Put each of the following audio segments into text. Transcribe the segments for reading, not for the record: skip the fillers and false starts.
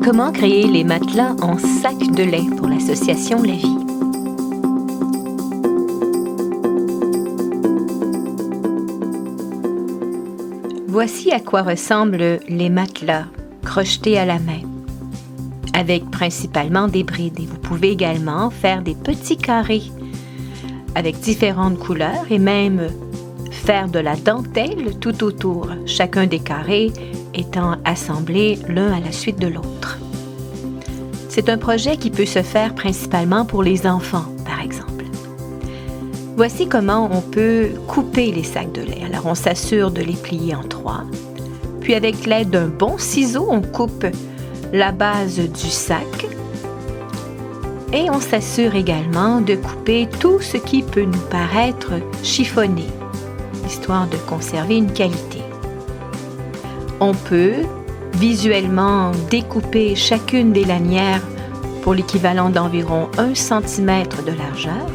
Comment créer les matelas en sac de lait pour l'association La Vie? Voici à quoi ressemblent les matelas crochetés à la main, avec principalement des brides. Et vous pouvez également faire des petits carrés avec différentes couleurs et même faire de la dentelle tout autour, chacun des carrés étant assemblés l'un à la suite de l'autre. C'est un projet qui peut se faire principalement pour les enfants, par exemple. Voici comment on peut couper les sacs de lait. Alors, on s'assure de les plier en 3. Puis, avec l'aide d'un bon ciseau, on coupe la base du sac. Et on s'assure également de couper tout ce qui peut nous paraître chiffonné, histoire de conserver une qualité. On peut visuellement découper chacune des lanières pour l'équivalent d'environ 1 cm de largeur.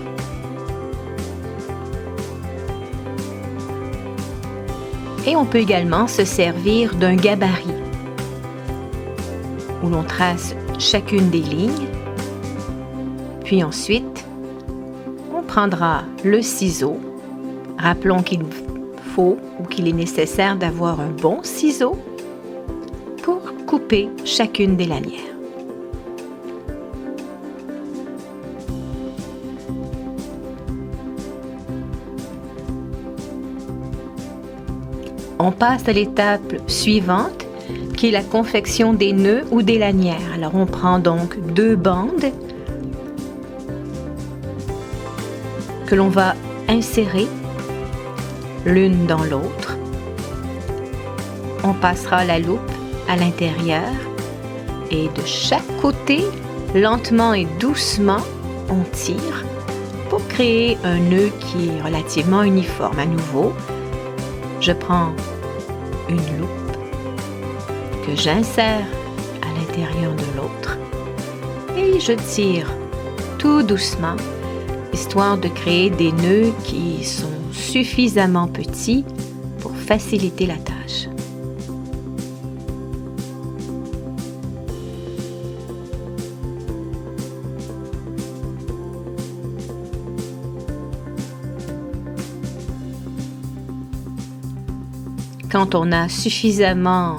Et on peut également se servir d'un gabarit où l'on trace chacune des lignes. Puis ensuite, on prendra le ciseau. Rappelons qu'il faut ou qu'il est nécessaire d'avoir un bon ciseau pour couper chacune des lanières. On passe à l'étape suivante, qui est la confection des nœuds ou des lanières. Alors, on prend donc 2 bandes que l'on va insérer l'une dans l'autre. On passera la loupe à l'intérieur et de chaque côté, lentement et doucement, on tire pour créer un nœud qui est relativement uniforme. À nouveau, je prends une loupe que j'insère à l'intérieur de l'autre et je tire tout doucement, histoire de créer des nœuds qui sont suffisamment petits pour faciliter la tâche. Quand on a suffisamment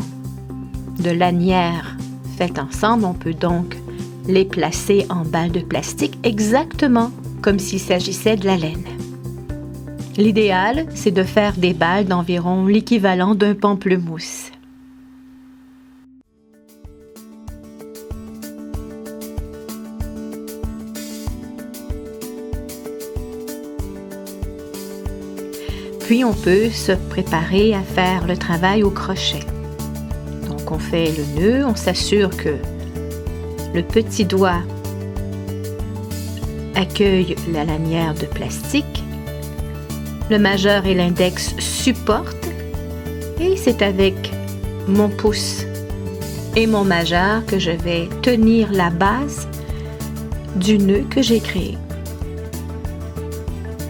de lanières faites ensemble, on peut donc les placer en balles de plastique exactement comme s'il s'agissait de la laine. L'idéal, c'est de faire des balles d'environ l'équivalent d'un pamplemousse. Puis on peut se préparer à faire le travail au crochet. Donc on fait le nœud, on s'assure que le petit doigt accueille la lanière de plastique, le majeur et l'index supportent et c'est avec mon pouce et mon majeur que je vais tenir la base du nœud que j'ai créé.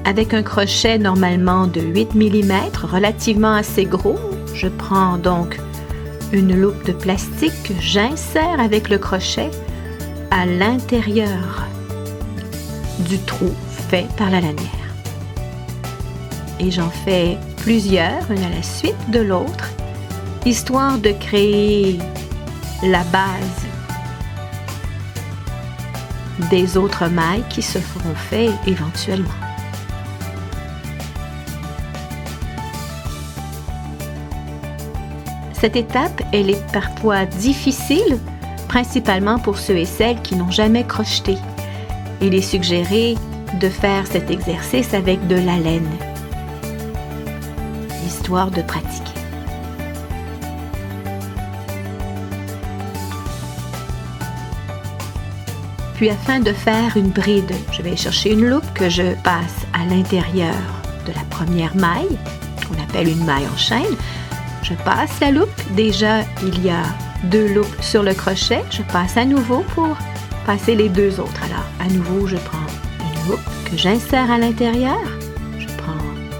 Avec un crochet normalement de 8 mm, relativement assez gros, je prends donc une loupe de plastique que j'insère avec le crochet à l'intérieur du trou fait par la lanière. Et j'en fais plusieurs, une à la suite de l'autre, histoire de créer la base des autres mailles qui se feront faites éventuellement. Cette étape, elle est parfois difficile, principalement pour ceux et celles qui n'ont jamais crocheté. Il est suggéré de faire cet exercice avec de la laine, histoire de pratiquer. Puis afin de faire une bride, je vais chercher une loupe que je passe à l'intérieur de la première maille, qu'on appelle une maille en chaîne. Je passe la loupe. Déjà, il y a 2 loupes sur le crochet. Je passe à nouveau pour passer les 2 autres. Alors, à nouveau, je prends une loupe que j'insère à l'intérieur. Je prends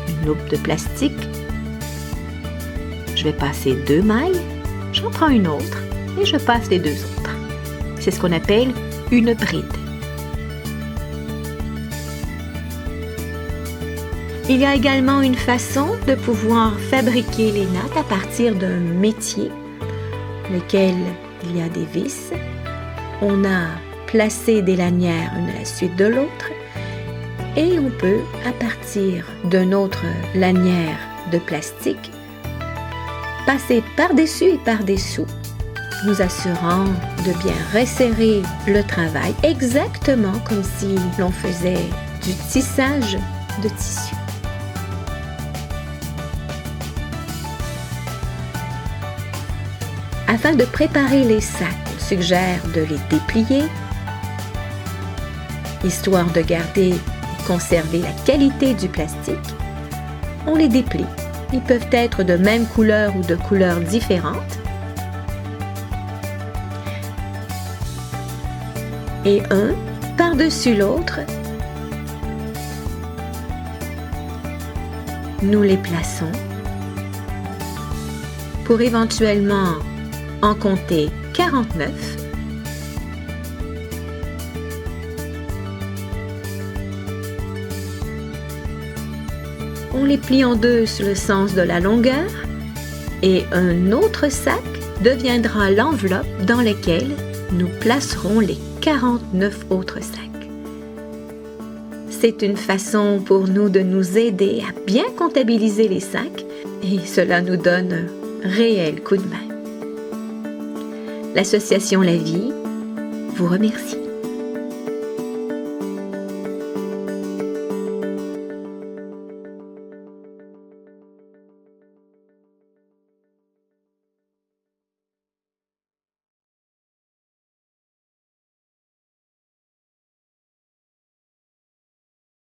une loupe de plastique. Je vais passer 2 mailles. J'en prends une autre et je passe les 2 autres. C'est ce qu'on appelle une bride. Il y a également une façon de pouvoir fabriquer les nattes à partir d'un métier, lequel il y a des vis. On a placé des lanières une à la suite de l'autre et on peut, à partir d'une autre lanière de plastique, passer par-dessus et par-dessous, nous assurant de bien resserrer le travail, exactement comme si l'on faisait du tissage de tissu. Afin de préparer les sacs, on suggère de les déplier, histoire de garder et conserver la qualité du plastique. On les déplie. Ils peuvent être de même couleur ou de couleurs différentes. Et un par-dessus l'autre, nous les plaçons pour éventuellement en compter 49. On les plie en deux sur le sens de la longueur et un autre sac deviendra l'enveloppe dans laquelle nous placerons les 49 autres sacs. C'est une façon pour nous de nous aider à bien comptabiliser les sacs et cela nous donne un réel coup de main. L'Association La Vie vous remercie.